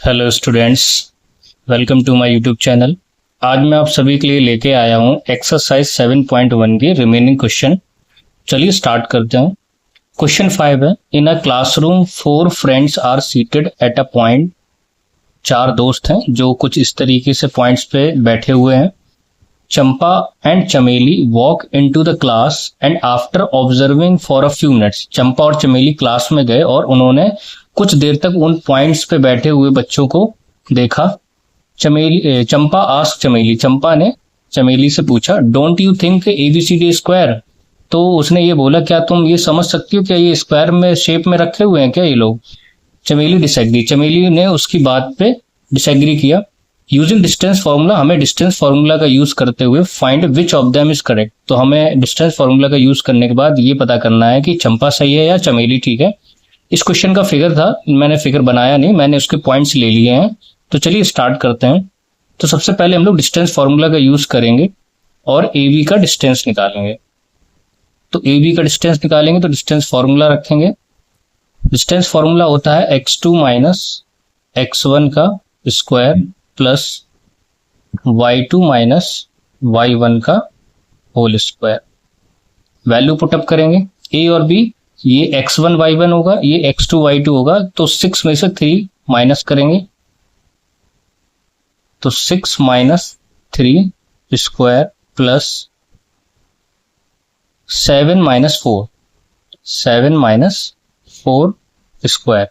Hello students, welcome to my YouTube channel. आज मैं आप सभी के लिए लेके आया हूँ एक्सरसाइज 7.1 के रिमेनिंग क्वेश्चन। चलिए स्टार्ट करते हैं। क्वेश्चन 5 है, in a classroom 4 friends are seated at a point. 4 दोस्त हैं जो कुछ इस तरीके से पॉइंट्स पे बैठे हुए हैं। Champa and Chameli walk into the class and after observing for a few minutes. Champa और चमेली क्लास में गए और उन्होंने कुछ देर तक उन पॉइंट्स पे बैठे हुए बच्चों को देखा। चंपा आस्क चमेली, चंपा ने चमेली से पूछा, don't you think ABCD square. तो उसने ये बोला, क्या तुम ये समझ सकती हो क्या ये स्क्वायर में शेप में रखे हुए हैं क्या ये लोग। चमेली डिसएग्री, चमेली ने उसकी बात पे डिसएग्री किया। यूजिंग डिस्टेंस फार्मूला, हमें डिस्टेंस फार्मूला का यूज करते हुए find which of them is correct. तो हमें डिस्टेंस फार्मूला का यूज करने के बाद ये पता करना है कि चंपा सही है या चमेली ठीक है। इस क्वेश्चन का फिगर था, मैंने फिगर बनाया नहीं, मैंने उसके पॉइंट्स ले लिए हैं। तो चलिए स्टार्ट करते हैं। तो सबसे पहले हम लोग डिस्टेंस फार्मूला का यूज करेंगे और ए बी का डिस्टेंस निकालेंगे। तो ए बी का डिस्टेंस निकालेंगे तो डिस्टेंस फार्मूला रखेंगे। डिस्टेंस फार्मूला होता है x2 माइनस x1 का square plus y2 minus y1 का होल स्क्वायर। वैल्यू पुटअप करेंगे a और b, ये x1 y1 होगा, ये x2 y2 होगा। तो 6 में से 3 माइनस करेंगे तो 6 minus 3 square plus 7 minus 4, 7 minus 4 square.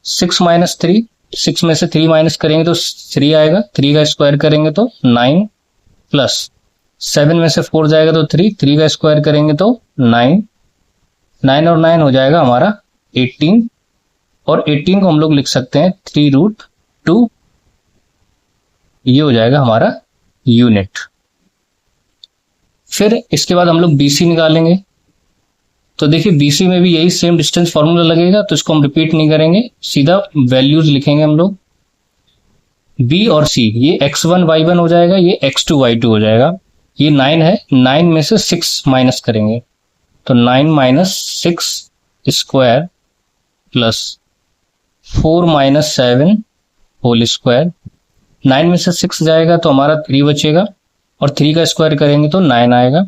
6 minus 3, 6 में से 3 माइनस करेंगे तो 3 आएगा, 3 का स्क्वायर करेंगे तो 9 प्लस 7 में से 4 जाएगा तो 3, 3 का स्क्वायर करेंगे तो 9, 9 और 9 हो जाएगा हमारा 18। और 18 को हम लोग लिख सकते हैं 3√2, ये हो जाएगा हमारा यूनिट। फिर इसके बाद हम लोग BC निकालेंगे। तो देखिए BC में भी यही सेम डिस्टेंस फार्मूला लगेगा, तो इसको हम रिपीट नहीं करेंगे, सीधा वैल्यूज लिखेंगे हम लोग। B और C, ये x1 y1 हो जाएगा, ये x2 y2 हो जाएगा। ये 9 है, 9 में से 6 माइनस करेंगे तो 9 minus 6 square plus 4 minus 7 whole square. 9 में से 6 जाएगा तो हमारा 3 बचेगा और 3 का स्क्वायर करेंगे तो 9 आएगा।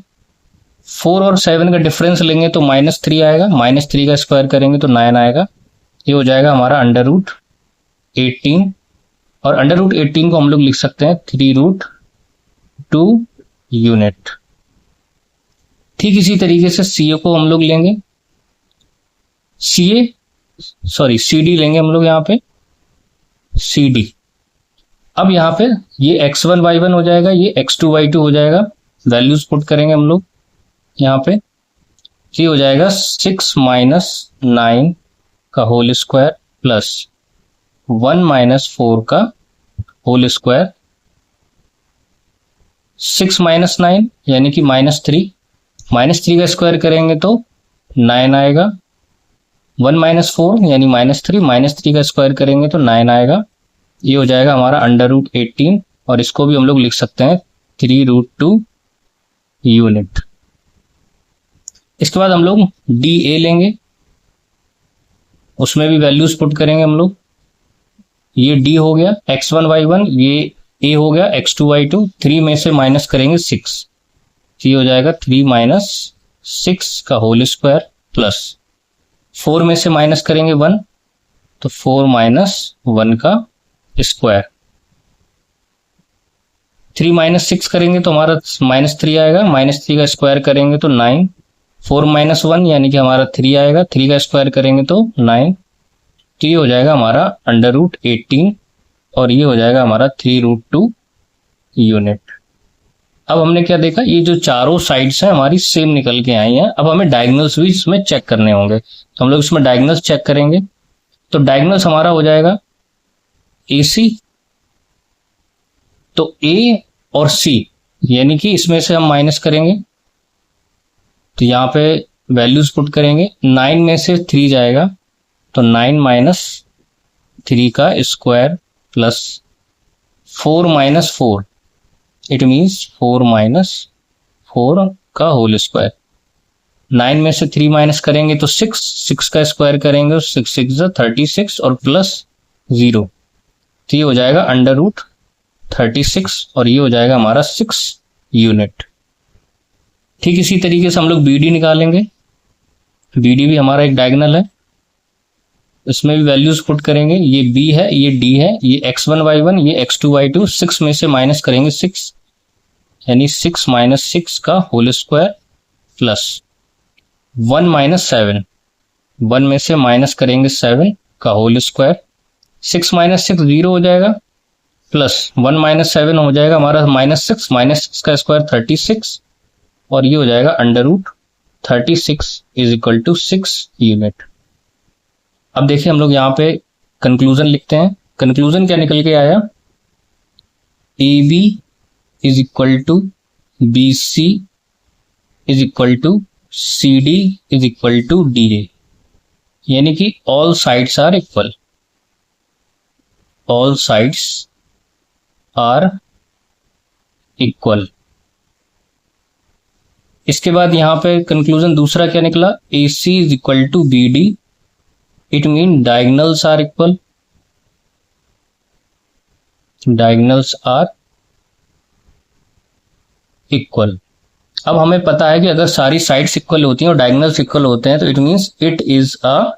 4 और 7 का डिफरेंस लेंगे तो -3 आएगा, -3 का स्क्वायर करेंगे तो 9 आएगा। ये हो जाएगा हमारा √18 और √18 को हम लोग लिख सकते हैं 3√2 यूनिट। ठीक इसी तरीके से CA को हम लोग लेंगे, CD लेंगे हम लोग यहाँ पे, CD। अब यहाँ पे ये x1 y1 हो जाएगा, ये x2 y2 हो जाएगा। वैल्यूज पुट करेंगे हम लोग यहाँ पे, ये हो जाएगा 6 माइनस 9 का होल स्क्वायर प्लस 1 माइनस 4 का होल स्क्वायर। 6 माइनस 9 यानी कि -3, -3 का स्क्वायर करेंगे तो 9 आएगा। 1 माइनस 4 यानी -3, -3 का स्क्वायर करेंगे तो 9 आएगा। ये हो जाएगा हमारा √18 और इसको भी हम लोग लिख सकते हैं 3√2 यूनिट। इसके बाद हम लोग DA लेंगे, उसमें भी वैल्यूज पुट करेंगे हम लोग। ये D हो गया x1 y1, ये A हो गया x2 y2, 3 में से माइनस करेंगे 6, ये हो जाएगा 3 माइनस 6 का होल स्क्वायर प्लस 4 में से माइनस करेंगे 1 तो 4 माइनस 1 का स्क्वायर। 3 माइनस 6 करेंगे तो हमारा -3 आएगा, -3 का स्क्वायर करेंगे तो 9, 4 माइनस 1 यानी कि हमारा 3 आएगा, 3 का स्क्वायर करेंगे तो 9। तो ये हो जाएगा हमारा √18 और ये हो जाएगा हमारा 3√2 यूनिट। अब हमने क्या देखा, ये जो चारों साइड्स हैं हमारी सेम निकल के आई हैं। अब हमें डायगोनल्स भी इसमें चेक करने होंगे, तो हम लोग इसमें डायगोनल्स चेक करेंगे। तो डायगोनल्स हमारा हो जाएगा AC, तो A और C यानी कि इसमें से हम माइनस करेंगे तो यहाँ पे वैल्यूज पुट करेंगे। 9 में से 3 जाएगा तो 9 माइनस 3 का square plus 4 minus 4, it means 4 minus 4 का होल स्क्वायर। 9 में से 3 माइनस करेंगे तो 6, 6 का स्क्वायर करेंगे तो 6 6 36 और प्लस 0, तो ये हो जाएगा अंडर रूट 36 और ये हो जाएगा हमारा 6 यूनिट। ठीक इसी तरीके से हम लोग BD निकालेंगे। BD भी हमारा एक डायगोनल है, इसमें भी वैल्यूज पुट करेंगे। ये B है, ये D है, ये x1 y1, ये x2 y2। 6 में से माइनस करेंगे 6, यानी 6 माइनस 6 का होल स्क्वायर प्लस 1 माइनस 7, 1 में से माइनस करेंगे 7 का होल स्क्वायर। 6 माइनस 6 0 हो जाएगा, प्लस 1 माइनस 7 हो जाएगा हमारा माइनस 6 का स्क्वायर 36, और ये हो जाएगा under root 36 is equal to 6 unit. अब देखिए हम लोग यहाँ पे कंक्लूजन लिखते हैं। कंक्लूजन क्या निकल के आया? AB is equal to BC is equal to CD is equal to DA, यानी कि all sides are equal, all sides are equal. इसके बाद यहां पे कंक्लूजन दूसरा क्या निकला? AC is equal to BD, it mean diagonals are equal, diagonals are equal. अब हमें पता है कि अगर सारी साइड्स इक्वल होती हैं और डायगोनल्स इक्वल होते हैं तो it means it is a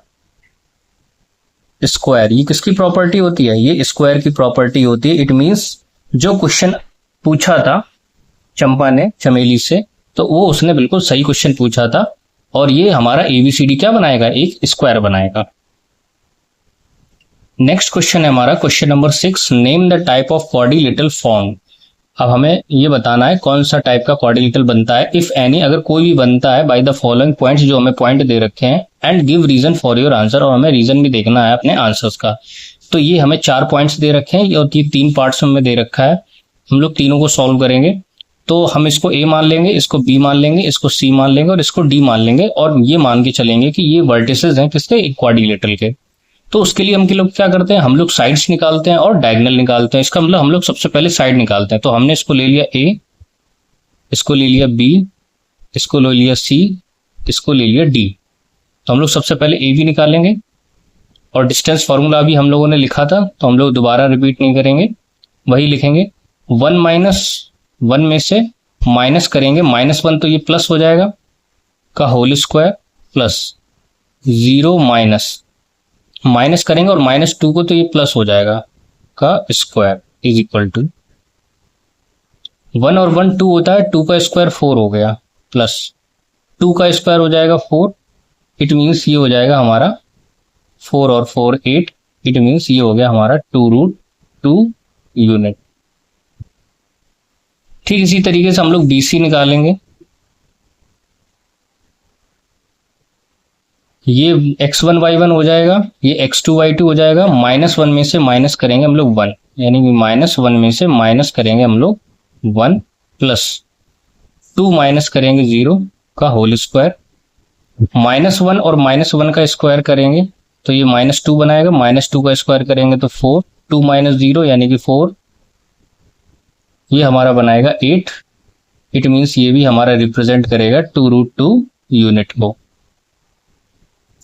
square. ये किसकी प्रॉपर्टी होती है? ये स्क्वायर की प्रॉपर्टी होती है। इट मींस जो क्वेश्चन पूछा था चंपा ने चमेली से, तो वो उसने बिल्कुल सही क्वेश्चन पूछा था, और ये हमारा ABCD क्या बनाएगा? एक स्क्वायर बनाएगा। नेक्स्ट क्वेश्चन है हमारा question number 6, name the type of quadrilateral form. अब हमें ये बताना है कौन सा टाइप का क्वाड्रिलेटरल बनता है, इफ एनी, अगर कोई भी बनता है, बाय द फॉलोइंग पॉइंट्स, जो हमें पॉइंट दे रखे हैं, and give reason for your answer, और हमें रीजन भी देखना है अपने आंसर्स का। तो ये हमें 4 पॉइंट्स दे रखे हैं और ये 3 पार्ट्स में दे रखा है। हम लोग तीनों को सॉल्व करेंगे। तो हम इसको A मान लेंगे, इसको B मान लेंगे, इसको C मान लेंगे और इसको D मान लेंगे, और ये मान के चलेंगे कि ये वर्टिसेस हैं किसके? क्वाड्रिलेटरल के। तो उसके लिए हम लोग क्या करते हैं? हम लोग साइड्स निकालते हैं और डायगोनल निकालते हैं। इसका मतलब हम लोग सबसे पहले साइड निकालते हैं। तो हमने इसको ले लिया A, इसको ले लिया B, इसको ले लिया C, इसको ले लिया D। तो हम लोग सबसे पहले AB निकालेंगे, और डिस्टेंस फॉर्मूला भी हम लोगों ने लिखा था, तो हम लोग दोबारा रिपीट नहीं करेंगे, वही लिखेंगे। 1 माइनस 1 में से माइनस करेंगे -1, तो ये प्लस हो जाएगा का होल स्क्वायर, प्लस 0 माइनस करेंगे और -2 को, तो ये प्लस हो जाएगा का स्क्वायर इज इक्वल टू 1 और 1 2 होता है, 2 का स्क्वायर 4 हो गया, प्लस 2 का स्क्वायर हो जाएगा 4। इट मीन्स ये हो जाएगा हमारा 4 और 4 8। इट मीन्स ये हो गया हमारा 2√2 यूनिट। ठीक इसी तरीके से हम लोग BC निकालेंगे। ये x1 y1 हो जाएगा, ये x2 y2 हो जाएगा। -1 में से माइनस करेंगे हम लोग 1, यानी कि -1 में से माइनस करेंगे हम लोग 1, प्लस 2 माइनस करेंगे 0 का होल स्क्वायर। -1 और -1 का स्क्वायर करेंगे तो ये -2 बनाएगा, -2 का स्क्वायर करेंगे तो 4, 2 - 0 यानी कि 4, ये हमारा बनाएगा 8। इट मीन्स ये भी हमारा रिप्रेजेंट करेगा 2√2 यूनिट को।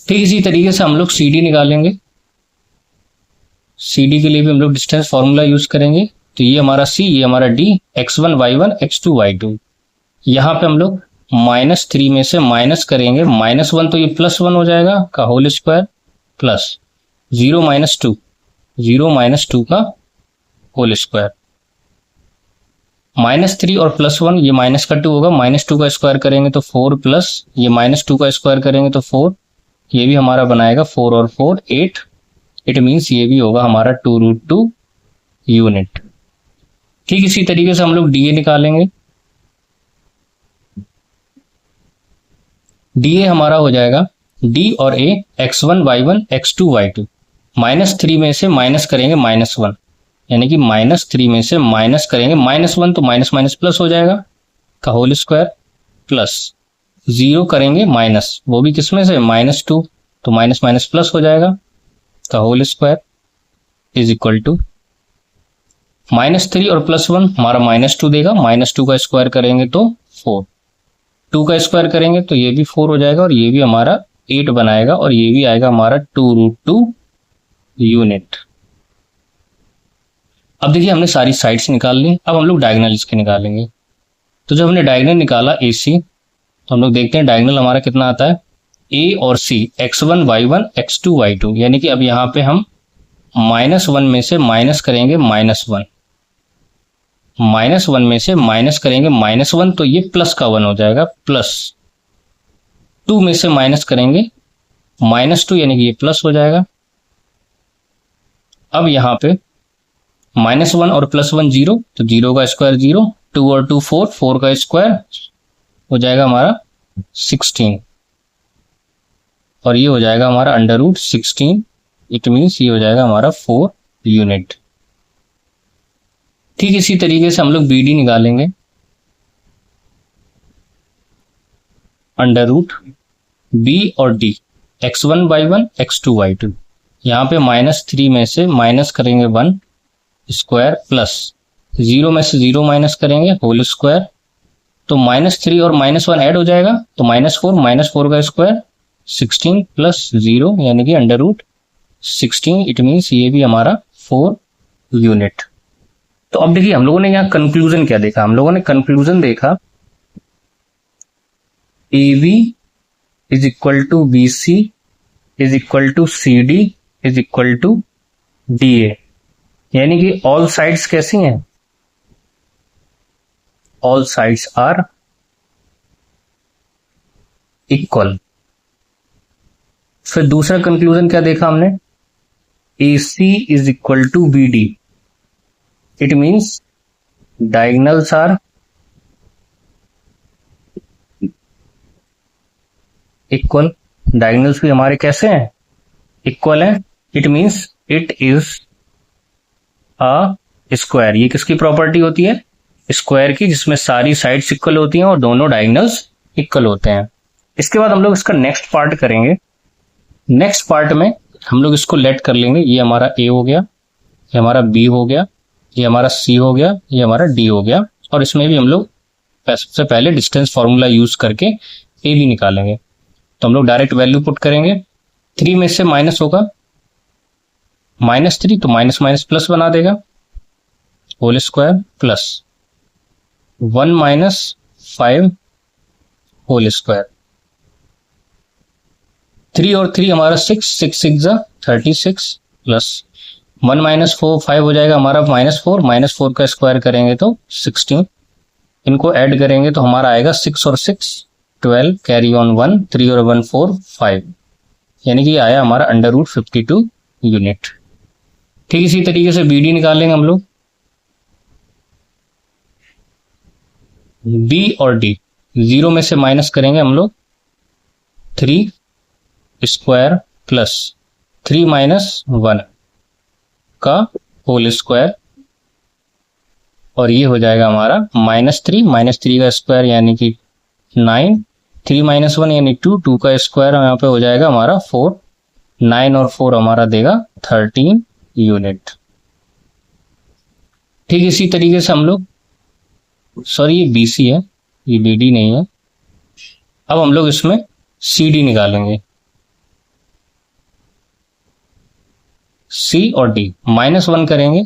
ठीक इसी तरीके से हम लोग CD निकालेंगे। CD के लिए भी हम लोग डिस्टेंस फॉर्मूला यूज करेंगे। तो ये हमारा C, ये हमारा D, x1 y1 x2 y2। यहाँ पे हम लोग -3 में से माइनस करेंगे -1, तो ये +1 हो जाएगा का होल स्क्वायर, प्लस 0 - 2 का होल स्क्वायर। -3 और +1, ये माइनस का 2 होगा, -2 का स्क्वायर करेंगे तो 4, प्लस ये -2 का स्क्वायर करेंगे तो 4, ये भी हमारा बनाएगा 4 और 4 8। इट मीन्स ये भी होगा हमारा 2√2 यूनिट। ठीक इसी तरीके से हम लोग DA निकालेंगे। DA हमारा हो जाएगा D और A, x1 y1 x2 y2। -3 में से माइनस करेंगे -1, यानी कि -3 में से माइनस करेंगे -1, तो माइनस प्लस हो जाएगा का होल स्क्वायर, प्लस 0 करेंगे माइनस, वो भी किसमें से? -2, तो माइनस प्लस हो जाएगा का whole square is equal to -3 और +1 हमारा -2 देगा, -2 का स्क्वायर करेंगे तो 4, 2 का स्क्वायर करेंगे तो ये भी 4 हो जाएगा, और ये भी हमारा 8 बनाएगा, और ये भी आएगा हमारा 2√2 यूनिट। अब देखिए हमने सारी साइड्स निकाल ली, अब हम लोग डायगोनल इसके निकालेंगे। तो जब हमने डायगोनल निकाला ए सी, तो हम लोग देखते हैं डायगोनल हमारा कितना आता है, ए और सी x1 y1 x2 y2, यानी कि अब यहाँ पे हम -1 में से माइनस करेंगे -1, -1 में से माइनस करेंगे -1, तो ये प्लस का 1 हो जाएगा, प्लस 2 में से माइनस करेंगे -2, यानी कि ये प्लस हो जाएगा। अब यहाँ पे -1 और +1 0, तो 0 का स्क्वायर 0, 2 और 2 4, 4 का स्क्वायर हो जाएगा हमारा 16, और ये हो जाएगा हमारा √16, इट मीन्स ये हो जाएगा हमारा 4 यूनिट। ठीक इसी तरीके से हम लोग बी डी निकालेंगे, √b और d, x1 y1 x2 y2, यहाँ पे -3 में से माइनस करेंगे 1 स्क्वायर, प्लस 0 में से 0 माइनस करेंगे होल स्क्वायर, तो -3 और -1 ऐड हो जाएगा, तो -4 का स्क्वायर 16 प्लस 0, यानी कि √16, इट मीन्स ये भी हमारा 4 यूनिट। तो अब देखिए हम लोगों ने यहाँ कंक्लूजन क्या देखा, हम लोगों ने कंक्लूजन देखा AB is equal to BC is equal to CD is equal to DA, यानी कि ऑल साइड्स कैसी हैं, ऑल साइड्स आर इक्वल। फिर दूसरा कंक्लूजन क्या देखा हमने, AC is equal to BD, it means diagonals are equal, diagonals भी हमारे कैसे हैं, इक्वल है, it means it is a square. ये किसकी प्रॉपर्टी होती है, स्क्वायर की, जिसमें सारी साइड्स इक्वल होती हैं और दोनों डायगोनल्स इक्वल होते हैं। इसके बाद हम लोग इसका नेक्स्ट पार्ट करेंगे। नेक्स्ट पार्ट में हम लोग इसको लेट कर लेंगे, ये हमारा ए हो गया, ये हमारा बी हो गया, ये हमारा सी हो गया, ये हमारा डी हो गया, और इसमें भी हम लोग सबसे पहले डिस्टेंस फॉर्मूला यूज करके ए भी निकालेंगे। तो हम लोग डायरेक्ट वैल्यू पुट करेंगे, 3 में से माइनस होगा -3, तो माइनस माइनस प्लस बना देगा, whole square, plus 1 - 5 whole square, 3 और 3 हमारा 6, 6 6 36, प्लस 1 - 4 5 हो जाएगा हमारा -4, -4 का स्क्वायर करेंगे तो 16, इनको ऐड करेंगे तो हमारा आएगा 6 और 6 12, कैरी ऑन 1, 3 और 1 4 5, यानी कि आया हमारा √52 यूनिट। ठीक इसी तरीके से BD निकालेंगे हम लोग, B और D, 0 में से माइनस करेंगे हम लोग 3 स्क्वायर, प्लस 3 - 1 का होल स्क्वायर, और ये हो जाएगा हमारा -3 का स्क्वायर यानी कि 9, 3 - 1 यानी 2, 2 का स्क्वायर यहाँ पे हो जाएगा हमारा 4, 9 और 4 हमारा देगा 13 यूनिट। ठीक इसी तरीके से हम लोग, सॉरी ये BC है, ये BD नहीं है। अब हम लोग इसमें CD निकालेंगे, C और D, -1 करेंगे,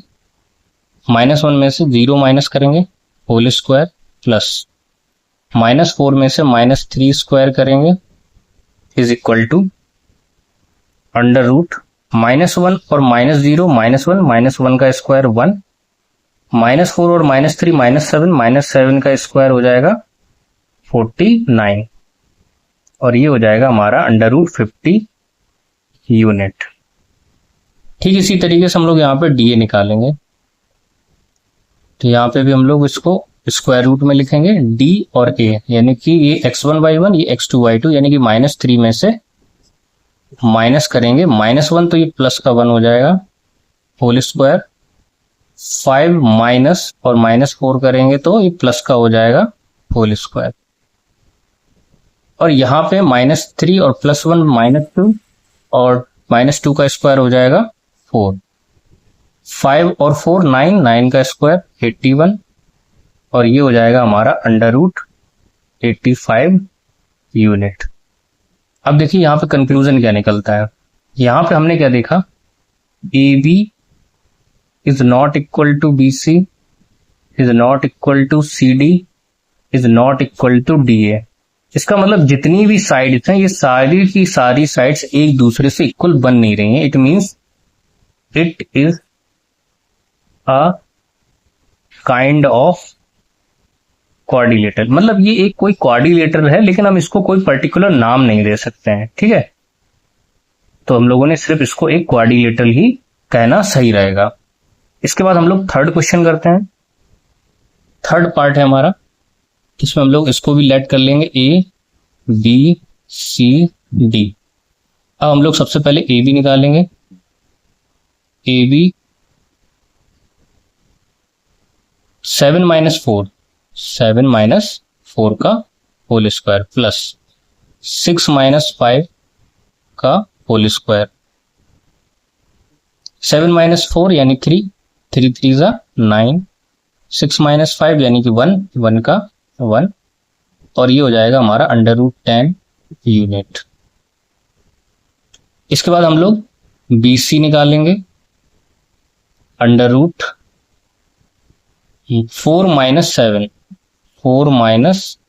-1 में से 0 माइनस करेंगे होल स्क्वायर, प्लस -4 में से -3 स्क्वायर करेंगे इज इक्वल टू √-1 और -0 -1 -1 का स्क्वायर 1, -4 और -3 -7 का स्क्वायर हो जाएगा 49, और ये हो जाएगा हमारा √50 यूनिट। ठीक इसी तरीके से हम लोग यहाँ पे DA निकालेंगे, तो यहाँ पे भी हम लोग इसको स्क्वायर रूट में लिखेंगे D और A, यानी कि ये x1 y1 ये x2 y2, यानी कि -3 में से माइनस करेंगे -1, तो ये प्लस का 1 हो जाएगा होल स्क्वायर, 5 माइनस और -4 करेंगे तो ये प्लस का हो जाएगा होल स्क्वायर, और यहाँ पे -3 और +1 -2 और -2 का स्क्वायर हो जाएगा 4, 5 और 4 9, 9 का स्क्वायर 81, और ये हो जाएगा हमारा √85 यूनिट। अब देखिए यहाँ पे कंक्लूजन क्या निकलता है, यहाँ पे हमने क्या देखा, AB is not equal to BC, is not equal to CD, is not equal to DA। इसका मतलब जितनी भी साइड्स हैं ये सारी की सारी साइड्स एक दूसरे से इक्वल बन नहीं रही हैं। It means it is a kind of quadrilateral. मतलब ये एक कोई क्वाड्रिलेटरल है, लेकिन हम इसको कोई पर्टिकुलर नाम नहीं दे सकते हैं, ठीक है। तो हम लोगों ने सिर्फ इसको एक क्वाड्रिलेटरल ही कहना सही रहेगा। इसके बाद हम लोग थर्ड क्वेश्चन करते हैं। थर्ड पार्ट है हमारा, इसमें हम लोग इसको भी लेट कर लेंगे ABCD। अब हम लोग सबसे पहले AB निकालेंगे। AB 7 माइनस 4 का होल स्क्वायर प्लस 6 माइनस 5 का होल स्क्वायर। 7 माइनस 4 यानी 3, 3 3 जा 9, 6 माइनस 5 यानी कि 1, 1 का 1, और ये हो जाएगा हमारा √10 यूनिट। इसके बाद हम लोग BC निकालेंगे। √4 माइनस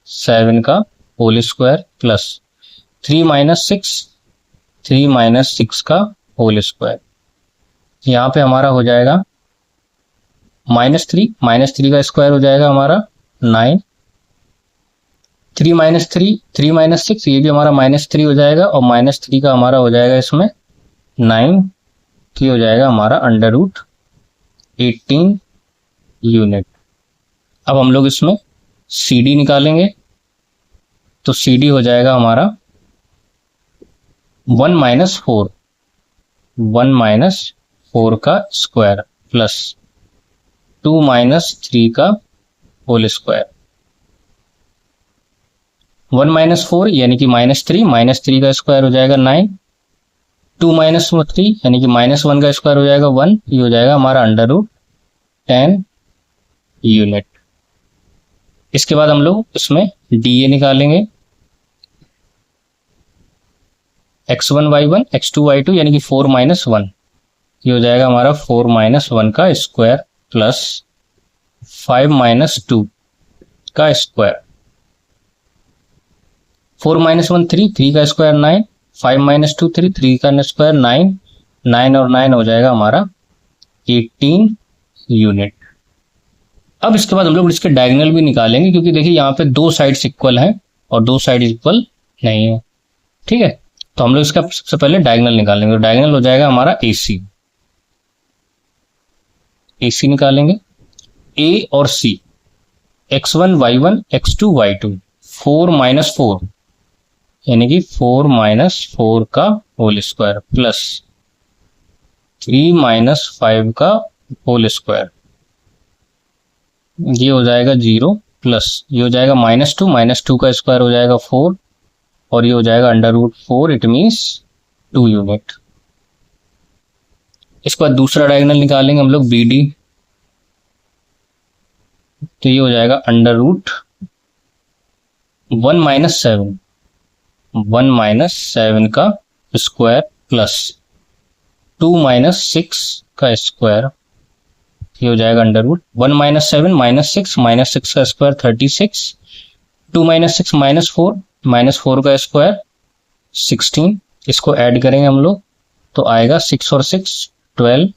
7 का होल स्क्वायर प्लस 3 माइनस 6 का होल स्क्वायर। यहाँ पे हमारा हो जाएगा -3 का स्क्वायर हो जाएगा हमारा 9, 3 माइनस 6, ये भी हमारा -3 हो जाएगा, और -3 का हमारा हो जाएगा इसमें 9, की हो जाएगा हमारा √18 यूनिट। अब हम लोग इसमें CD निकालेंगे। तो CD हो जाएगा हमारा 1 माइनस 4 का स्क्वायर प्लस 2 माइनस 3 का होल स्क्वायर। 1 माइनस 4 यानी कि -3 का स्क्वायर हो जाएगा 9, 2 माइनस 3 यानी कि -1 का स्क्वायर हो जाएगा 1, ये हो जाएगा हमारा √10 यूनिट। इसके बाद हम लोग इसमें DA निकालेंगे। x1 y1 x2 y2 यानी कि 4 माइनस 1, ये हो जाएगा हमारा 4 माइनस 1 का स्क्वायर प्लस 5 माइनस 2 का स्क्वायर। 4 माइनस 1 3 का स्क्वायर 9, 5 माइनस 2 3 का स्क्वायर 9, 9 और 9 हो जाएगा हमारा 18 यूनिट। अब इसके बाद हम लोग इसके डायगोनल भी निकालेंगे, क्योंकि देखिए यहाँ पे दो साइड्स इक्वल हैं और दो साइड इक्वल नहीं है, ठीक है। तो हम लोग इसका सबसे पहले डायगोनल निकालेंगे। तो डायगोनल हो जाएगा हमारा AC निकालेंगे। A और C, x1 y1 x2 y2, 4 minus 4 यानी कि 4 माइनस 4 का होल स्क्वायर प्लस 3 माइनस 5 का होल स्क्वायर, ये हो जाएगा 0 प्लस ये हो जाएगा -2 का स्क्वायर हो जाएगा 4, और ये हो जाएगा √4, इट मीन्स 2 यूनिट। इसके बाद दूसरा डायगोनल निकालेंगे हम लोग BD। तो ये हो जाएगा √1 माइनस 7 का स्क्वायर प्लस 2 माइनस 6 का स्क्वायर, ये हो जाएगा √1 माइनस 7 माइनस 6 का स्क्वायर 36, 2 माइनस 6 माइनस 4 का स्क्वायर 16। इसको ऐड करेंगे हम लोग तो आएगा 6 और 6 12,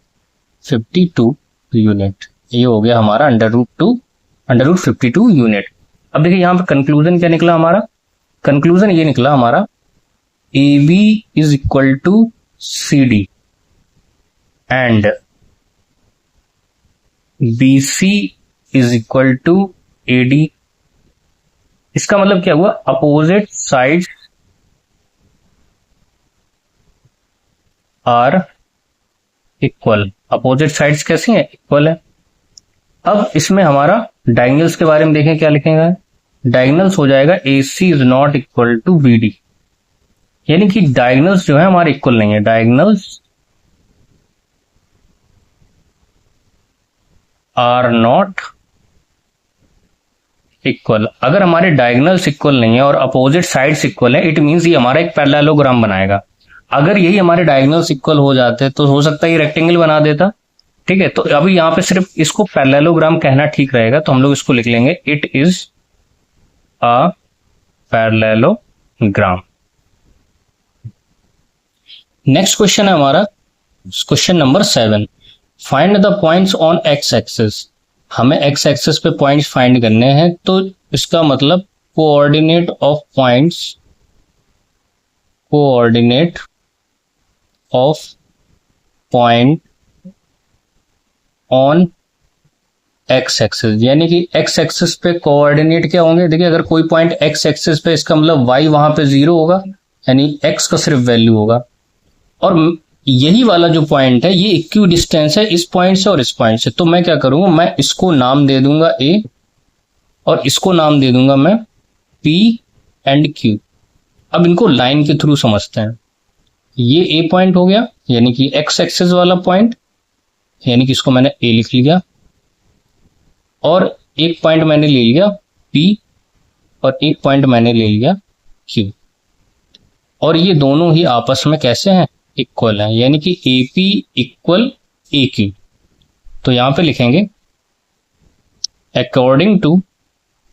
52 यूनिट। ये हो गया हमारा √52 यूनिट। अब देखिए यहाँ पे कंक्लूजन क्या निकला हमारा। कंक्लूजन ये निकला हमारा AB is equal to CD and BC is equal to AD। इसका मतलब क्या हुआ, opposite sides are equal. Opposite sides कैसी हैं, इक्वल है। अब इसमें हमारा डायगोनल्स के बारे में देखें क्या लिखेगा। डायगोनल्स हो जाएगा AC is not equal to BD, यानी कि डायगोनल्स जो है हमारे इक्वल नहीं है। Diagonals are not equal. अगर हमारे डायगोनल्स इक्वल नहीं है और अपोजिट साइड्स इक्वल है, इट मींस ये हमारा एक पैरेललोग्राम बनाएगा। अगर यही हमारे डायगोनल्स इक्वल हो जाते तो हो सकता है ये रेक्टेंगल बना देता, ठीक है, तो अभी यहाँ पे सिर्फ इसको पैरेललोग्राम कहना ठीक रहेगा, तो हम लोग इसको लिख लेंगे it is a parallelogram. Next question है हमारा question number 7, find the points on x axis. हमें एक्स एक्सिस पे पॉइंट्स फाइंड करने हैं, तो इसका मतलब coordinate of points, coordinate of point on x axis, यानी कि एक्स एक्सिस पे कोऑर्डिनेट क्या होंगे। देखिए अगर कोई पॉइंट एक्स एक्सिस पे, इसका मतलब वाई वहां पे 0 होगा, यानी एक्स का सिर्फ वैल्यू होगा। और यही वाला जो पॉइंट है ये इक्वी डिस्टेंस है इस पॉइंट से और इस पॉइंट से, तो मैं क्या करूंगा, मैं इसको नाम दे दूंगा ए और इसको नाम दे दूंगा मैं पी एंड क्यू। अब इनको लाइन के थ्रू समझते हैं। ये ए पॉइंट हो गया, यानी कि एक्स एक्सिस वाला पॉइंट, यानी कि इसको मैंने ए लिख लिया, और एक पॉइंट मैंने ले लिया पी और एक पॉइंट मैंने ले लिया क्यू, और ये दोनों ही आपस में कैसे हैं, इक्वल हैं, यानी कि A P equal A Q. तो यहां पे लिखेंगे अकॉर्डिंग टू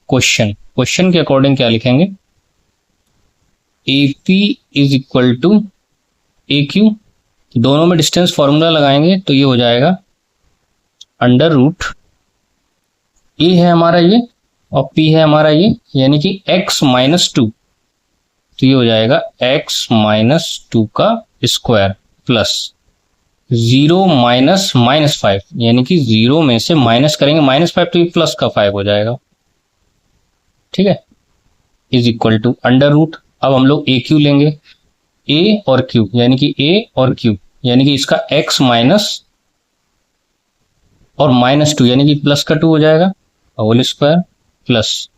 क्वेश्चन, क्वेश्चन के अकॉर्डिंग क्या लिखेंगे, A P is equal to A Q. दोनों में डिस्टेंस फॉर्मूला लगाएंगे तो ये हो जाएगा अंडर रूट ए है हमारा ये और पी है हमारा ये, यानी कि x माइनस 2, तो ये हो जाएगा x माइनस 2 का स्क्वायर प्लस 0 माइनस -5, यानी कि 0 में से माइनस करेंगे -5 तो ये प्लस का 5 हो जाएगा, ठीक है, is equal to under root. अब हम लोग ए क्यू लेंगे, ए और क्यू, यानी कि ए और क्यू, यानी कि इसका x माइनस और -2, यानी कि प्लस का 2 हो जाएगा होल स्क्वायर प्लस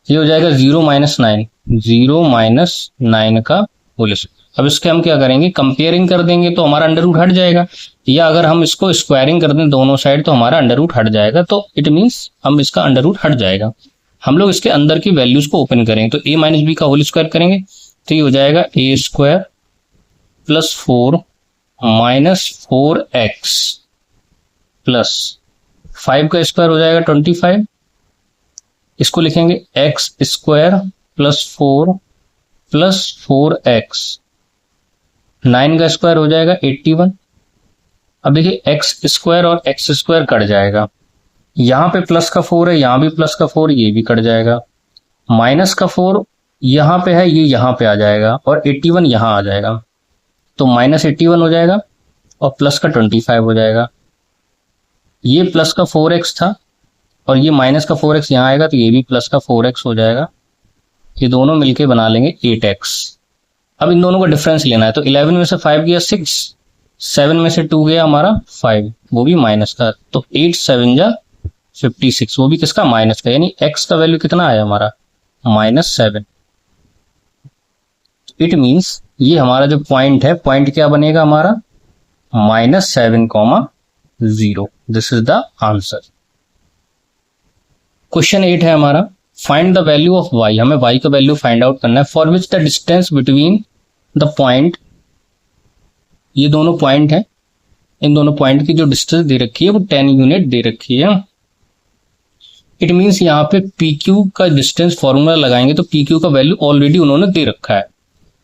ये हो जाएगा 0 माइनस 9, 0 माइनस 9 का होल स्क्वायर। अब इसके हम क्या करेंगे, कंपेयरिंग कर देंगे तो हमारा अंडर रूट हट जाएगा, या अगर हम इसको स्क्वायरिंग कर दें दोनों साइड तो हमारा अंडर रूट हट जाएगा, तो इट मीन्स हम इसका अंडर रूट हट जाएगा। हम लोग इसके अंदर की वैल्यूज को ओपन करेंगे, तो a माइनस बी का होल स्क्वायर करेंगे तो ये हो जाएगा a square plus 4 minus 4x plus 5 का स्क्वायर हो जाएगा 25, इसको लिखेंगे x square plus 4 plus 4x, 9 का स्क्वायर हो जाएगा 81। अब देखिए x स्क्वायर और x स्क्वायर कट जाएगा, यहां पे प्लस का 4 है, यहां भी प्लस का 4, ये भी कट जाएगा, माइनस का 4 यहां पे है, ये यहां पे आ जाएगा, और 81 यहां आ जाएगा, तो -81 हो जाएगा और प्लस का 25 हो जाएगा। ये प्लस का 4x था और ये माइनस का 4x यहां आएगा, तो ये भी प्लस का 4x हो जाएगा, ये दोनों मिलके बना लेंगे 8x। अब इन दोनों का डिफरेंस लेना है, तो 11 में से 5 गया 6, 7 में से 2 गया हमारा 5, वो भी माइनस का, तो 8 7 जा 56, वो भी किसका, माइनस का, यानी x का वैल्यू कितना आया हमारा -7। इट मीन्स ये हमारा जो पॉइंट है, पॉइंट क्या बनेगा हमारा -7,0। This is the answer. Question 8 है हमारा, find the value of y। हमें y का वैल्यू फाइंड आउट करना है, for which the distance between the point, ये दोनों पॉइंट है, इन दोनों पॉइंट की जो डिस्टेंस दे रखी है वो 10 यूनिट दे रखी है। इट मीन्स यहाँ पे PQ का डिस्टेंस फॉर्मूला लगाएंगे तो PQ का वैल्यू ऑलरेडी उन्होंने दे रखा है,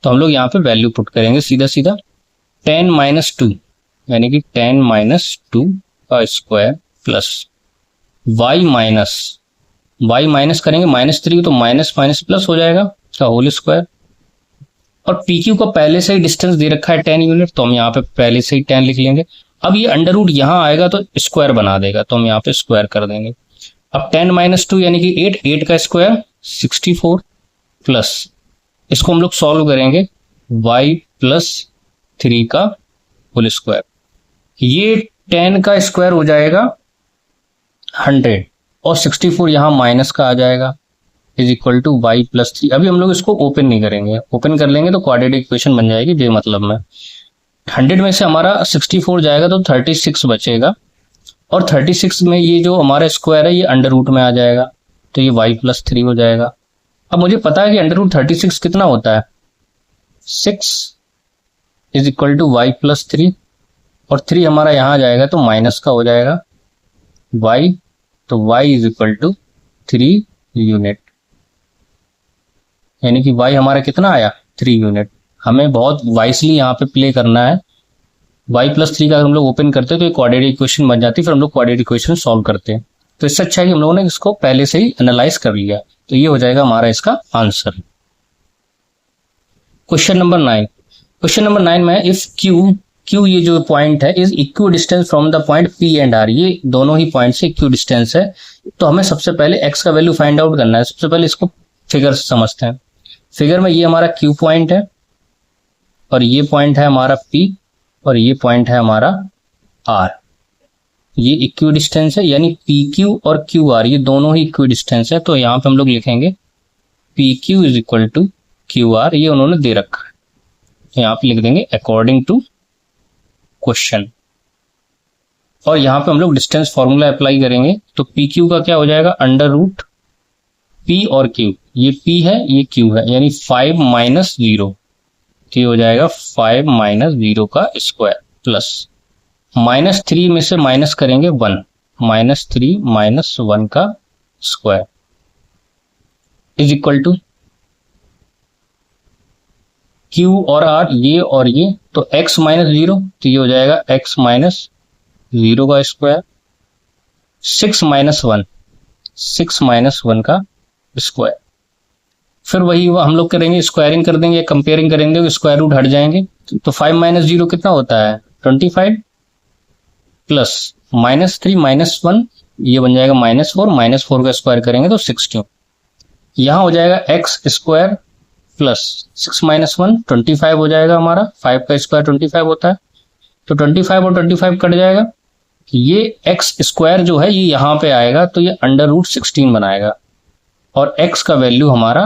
तो हम लोग यहाँ पे वैल्यू पुट करेंगे सीधा सीधा 10 माइनस 2, यानी कि 10 माइनस 2 का स्क्वायर प्लस y माइनस करेंगे -3, तो माइनस माइनस प्लस हो जाएगा का होल स्क्वायर, और PQ का पहले से ही डिस्टेंस दे रखा है 10 यूनिट, तो हम यहाँ पे पहले से ही 10 लिख लेंगे। अब ये अंडर रूट यहाँ आएगा तो स्क्वायर बना देगा, तो हम यहाँ पे स्क्वायर कर देंगे। अब 10 माइनस 2 यानी कि 8, 8 का स्क्वायर 64 प्लस, इसको हम लोग सॉल्व करेंगे y प्लस 3 का होल स्क्वायर, ये 10 का स्क्वायर हो जाएगा 100 और 64 यहाँ माइनस का आ जाएगा, is equal to y plus 3। अभी हम लोग इसको ओपन नहीं करेंगे, ओपन कर लेंगे तो क्वाड्रेटिक इक्वेशन बन जाएगी ये मतलब में। 100 में से हमारा 64 जाएगा तो 36 बचेगा, और 36 में ये जो हमारा स्क्वायर है ये अंडर रूट में आ जाएगा, तो ये y प्लस 3 हो जाएगा। अब मुझे पता है कि अंडर रूट 36 कितना होता है, 6 is equal to y plus 3, और 3 हमारा यहाँ आ जाएगा तो माइनस का हो जाएगा y, तो y is equal to 3 unit, यानी कि y हमारा कितना आया 3 यूनिट। हमें बहुत वाइसली यहाँ पे प्ले करना है। y+3 का अगर हम लोग ओपन करते हैं तो एक क्वाड्रेटिक इक्वेशन बन जाती है, फिर हम लोग क्वाड्रेटिक इक्वेशन सॉल्व करते हैं। तो इससे अच्छा है कि हम लोगों ने इसको पहले से ही एनालाइज कर लिया, तो ये हो जाएगा हमारा इसका answer. Question number 9, question number 9 में इफ क्यू ये जो पॉइंट है is equidistance from the point P and R, ये दोनों ही पॉइंट से इक्वी डिस्टेंस है, तो हमें सबसे पहले एक्स का वैल्यू फाइंड आउट करना है। सबसे पहले इसको फिगर से समझते हैं। फिगर में ये हमारा क्यू पॉइंट है और ये पॉइंट है हमारा पी और ये पॉइंट है हमारा आर। ये इक्वी डिस्टेंस है, यानी पी क्यू और क्यू आर ये दोनों ही इक्वी डिस्टेंस है। तो यहाँ पे हम लोग लिखेंगे P Q is equal to Q R, ये उन्होंने दे रखा है, तो यहाँ पे लिख देंगे अकॉर्डिंग टू क्वेश्चन। और यहाँ पे हम लोग डिस्टेंस फॉर्मूला अप्लाई करेंगे, तो पी क्यू का क्या हो जाएगा अंडर रूट पी और क्यू, ये पी है ये क्यू है, यानी 5 माइनस 0, तो ये हो जाएगा 5 माइनस 0 का स्क्वायर प्लस -3 में से माइनस करेंगे 1, -3 माइनस 1 का square is equal to Q और आर ये, तो x माइनस 0, तो ये हो जाएगा x माइनस 0 का स्क्वायर, 6 माइनस 1 का स्क्वायर। फिर वही हम लोग करेंगे स्क्वायरिंग कर देंगे, कंपेयरिंग करेंगे, स्क्वायर रूट हट जाएंगे, तो 5 माइनस 0 कितना होता है 25 प्लस -3 माइनस 1 ये बन जाएगा -4 का स्क्वायर करेंगे तो 16। यहाँ हो जाएगा एक्स स्क्वायर प्लस 6 माइनस 1 25 हो जाएगा हमारा, 5 का स्क्वायर 25 होता है, तो 25 और 25 कट जाएगा, ये एक्स स्क्वायर जो है ये यहाँ पे आएगा, तो ये अंडर रूट 16 बनाएगा और एक्स का वैल्यू हमारा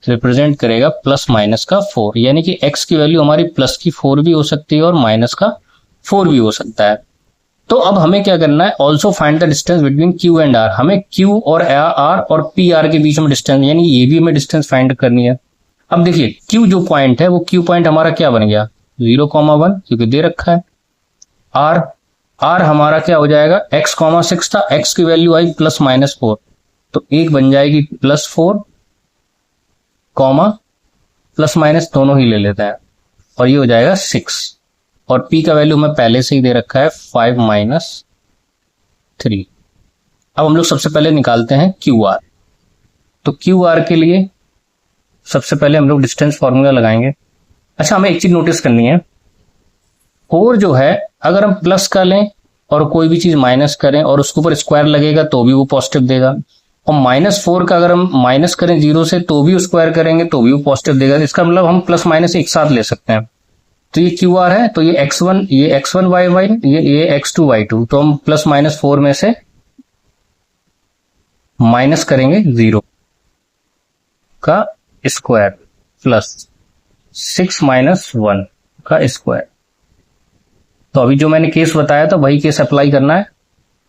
रिप्रेजेंट करेगा प्लस माइनस का 4, यानी कि एक्स की वैल्यू हमारी प्लस की 4 भी हो सकती है और माइनस का 4 भी हो सकता है। तो अब हमें क्या करना है, also find the distance between Q and R. हमें क्यू और आर और पी आर के बीच में डिस्टेंस, यानी ये भी हमें डिस्टेंस फाइंड करनी है। अब देखिए क्यू जो पॉइंट है वो क्यू पॉइंट हमारा क्या बन गया 0,1 क्योंकि दे रखा है। आर हमारा क्या हो जाएगा x,6 था, x की वैल्यू आई प्लस माइनस 4, तो एक बन जाएगी +4, प्लस माइनस दोनों ही ले लेते हैं और ये हो जाएगा 6, और p का वैल्यू हमें पहले से ही दे रखा है 5 माइनस 3। अब हम लोग सबसे पहले निकालते हैं क्यू आर। तो क्यू आर के लिए सबसे पहले हम लोग डिस्टेंस फॉर्मूला लगाएंगे। अच्छा, हमें एक चीज नोटिस करनी है, 4 जो है अगर हम प्लस का लें और कोई भी चीज माइनस करें और उसके ऊपर स्क्वायर लगेगा तो भी वो पॉजिटिव देगा, और -4 का अगर हम माइनस करें 0 से तो भी स्क्वायर करेंगे तो भी वो पॉजिटिव देगा। इसका मतलब हम प्लस माइनस एक साथ ले सकते हैं। तो ये क्यू आर है, तो ये x1 y1 ये x2 y2, तो हम +-4 में से माइनस करेंगे 0 का स्क्वायर प्लस 6 माइनस 1 का स्क्वायर। तो अभी जो मैंने केस बताया था वही केस अप्लाई करना है।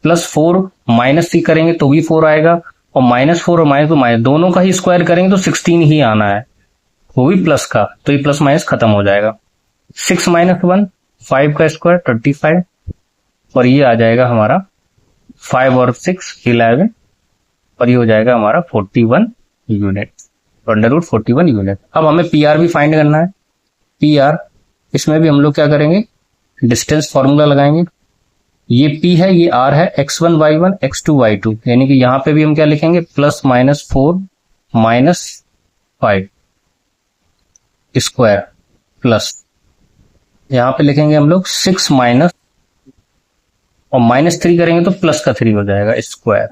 +4 -3 करेंगे तो भी 4 आएगा, और -4 और -2 दोनों का ही स्क्वायर करेंगे तो 16 ही आना है, वो भी प्लस का, तो ये प्लस माइनस खत्म हो जाएगा। 6 माइनस 1 5 का स्क्वायर 25, और ये आ जाएगा हमारा 5 और 6 11, और ये हो जाएगा हमारा 41 यूनिट, अंडर रूट 41 यूनिट। अब हमें पी आर भी फाइंड करना है। पी आर, इसमें भी हम लोग क्या करेंगे डिस्टेंस फॉर्मूला लगाएंगे। ये P है ये R है, x1 y1 x2 y2, यानी कि यहां पे भी हम क्या लिखेंगे +-4 -5 स्क्वायर प्लस यहां पे लिखेंगे हम लोग 6 माइनस, और -3 करेंगे तो प्लस का 3 हो जाएगा स्क्वायर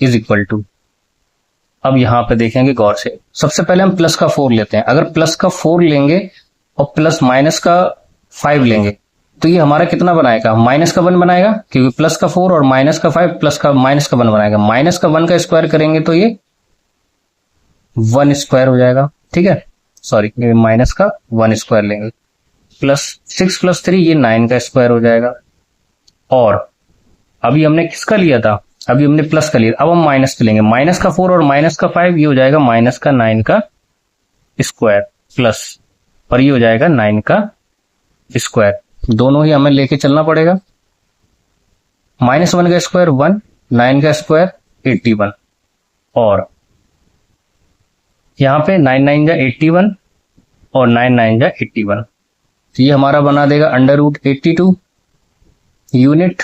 इज इक्वल टू। अब यहां पे देखेंगे गौर से, सबसे पहले हम प्लस का 4 लेते हैं। अगर प्लस का 4 लेंगे और प्लस माइनस का 5 लेंगे तो ये हमारा कितना बनाएगा माइनस का 1 बनाएगा, क्योंकि प्लस का 4 और माइनस का 5 प्लस का माइनस का 1 बनाएगा। माइनस का 1 का स्क्वायर करेंगे तो ये 1 स्क्वायर हो जाएगा, ठीक है, सॉरी माइनस का 1 स्क्वायर लेंगे, प्लस 6 प्लस 3 ये 9 का स्क्वायर हो जाएगा। और अभी हमने किसका लिया था, अभी हमने प्लस का लिया, अब हम माइनस का लेंगे। माइनस का 4 और माइनस का 5 ये हो जाएगा माइनस का 9 का स्क्वायर प्लस, और ये हो जाएगा 9 का स्क्वायर। दोनों ही हमें लेके चलना पड़ेगा। -1 का स्क्वायर 1, 9 का स्क्वायर 81, और यहाँ पे 9 9 जा 81 और 9 9 जा 81, तो ये हमारा बना देगा √82 यूनिट,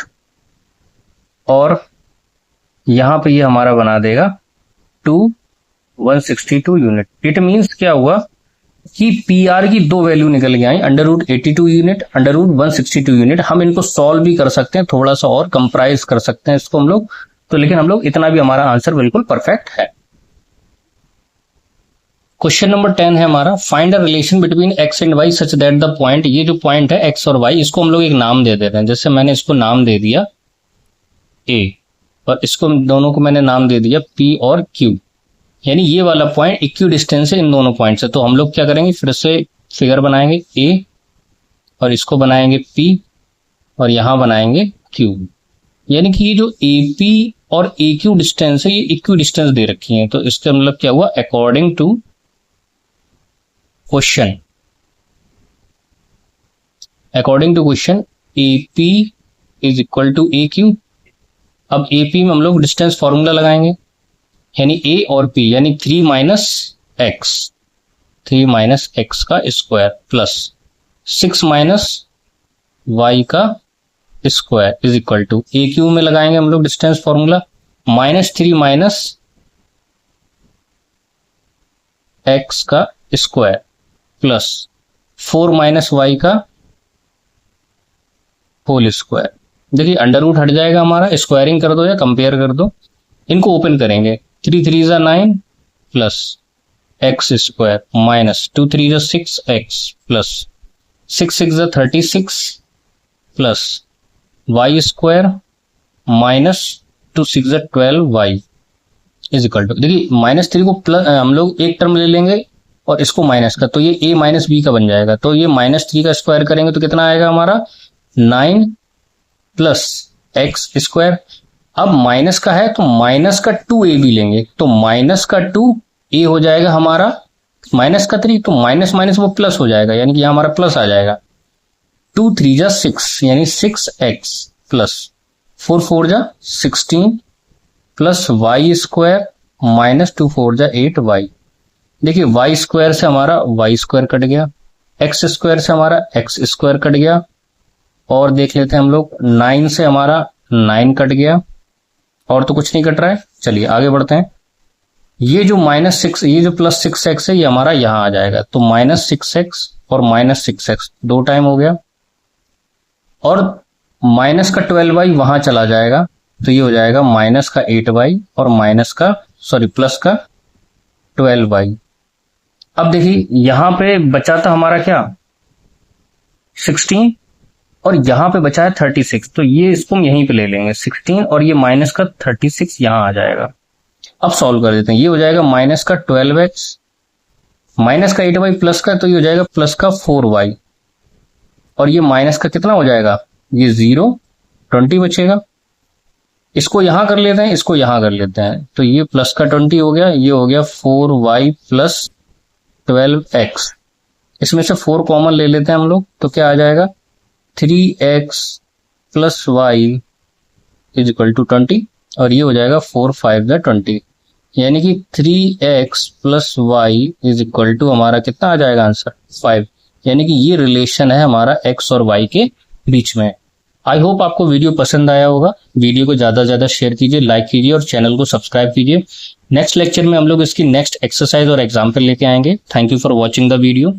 और यहाँ पे ये हमारा बना देगा 162 यूनिट। इट मीन्स क्या हुआ कि PR की दो वैल्यू निकल के आई, √82 यूनिट, √162 यूनिट। हम इनको सॉल्व भी कर सकते हैं, थोड़ा सा और कंप्राइज कर सकते हैं इसको हम लोग, तो लेकिन हम लोग इतना भी हमारा आंसर बिल्कुल परफेक्ट है। क्वेश्चन नंबर 10 है हमारा, find a relation between x and y such that the point, ये जो पॉइंट है x और y, इसको हम लोग एक नाम दे देते हैं। जैसे मैंने इसको नाम दे दिया A, और इसको दोनों को मैंने नाम दे दिया P और Q, यानी ये वाला पॉइंट इक्वी डिस्टेंस है इन दोनों पॉइंट से। तो हम लोग क्या करेंगे, फिर से फिगर बनाएंगे A, और इसको बनाएंगे P, और यहां बनाएंगे Q, यानी कि ये जो AP और AQ डिस्टेंस है ये इक्वी डिस्टेंस दे रखी है। तो इसका मतलब क्या हुआ, according to question AP is equal to AQ। अब AP में हम लोग डिस्टेंस फॉर्मूला लगाएंगे, यानी A और P, यानी 3 माइनस x का स्क्वायर प्लस 6 माइनस y का square is equal to AQ में लगाएंगे हम लोग डिस्टेंस फॉर्मूला, -3 माइनस x का स्क्वायर प्लस 4 माइनस y का होल स्क्वायर। देखिए अंडर रूट हट जाएगा हमारा, स्क्वायरिंग कर दो या कंपेयर कर दो, इनको ओपन करेंगे, 3 3 जा 9 प्लस x स्क्वायर माइनस 2 3 जा 6x प्लस 6 6 जा 36 प्लस y स्क्वायर माइनस 2 6 जा 12y इज इक्वल टू, देखिए -3 को प्लस हम लोग एक टर्म ले लेंगे और इसको माइनस का, तो ये a माइनस b का बन जाएगा। तो ये -3 का स्क्वायर करेंगे तो कितना आएगा हमारा, 9 प्लस x स्क्वायर। अब माइनस का है तो माइनस का 2a भी लेंगे, तो माइनस का 2a हो जाएगा हमारा, माइनस का 3, तो माइनस माइनस वो प्लस हो जाएगा, यानी कि यहाँ हमारा प्लस आ जाएगा। 2 3 जा 6, यानी 6x प्लस 4 4 जा 16 प्लस y स्क्वायर माइनस 2 4 जा 8y। देखिए y स्क्वायर से हमारा y स्क्वायर कट गया, x स्क्वायर से हमारा x स्क्वायर कट गया, और देख लेते हैं हम लोग 9 से हमारा 9 कट गया, और तो कुछ नहीं कट रहा है। चलिए आगे बढ़ते हैं। ये जो -6, ये जो +6x है ये हमारा यहां आ जाएगा, तो -6x और -6x 2 टाइम हो गया, और माइनस का 12y वहां चला जाएगा, तो ये हो जाएगा माइनस का 8y और प्लस का 12y। अब देखिए यहां पे बचा था हमारा क्या, 16, और यहां पे बचा है 36, तो ये इसको हम यहीं पे ले लेंगे 16, और ये माइनस का 36 यहां आ जाएगा। अब सॉल्व कर देते हैं, ये हो जाएगा माइनस का 12x माइनस का 8y प्लस का, तो ये हो जाएगा प्लस का 4y, और ये माइनस का कितना हो जाएगा, ये 0 20 बचेगा। इसको यहां कर लेते हैं, इसको यहां कर लेते हैं, तो ये प्लस का 20 हो गया, ये हो गया 4y प्लस 12x। इसमें से 4 कॉमन ले लेते हैं हम लोग, तो क्या आ जाएगा 3x plus y is equal to 20, और ये हो जाएगा 4 5 जा 20, यानी कि 3x plus y is equal to हमारा कितना आ जाएगा आंसर 5, यानी कि ये रिलेशन है हमारा x और y के बीच में। आई होप आपको वीडियो पसंद आया होगा। वीडियो को ज्यादा से ज्यादा शेयर कीजिए, लाइक कीजिए और चैनल को सब्सक्राइब कीजिए। नेक्स्ट लेक्चर में हम लोग इसकी नेक्स्ट एक्सरसाइज और एग्जाम्पल लेके आएंगे। Thank you for watching the video.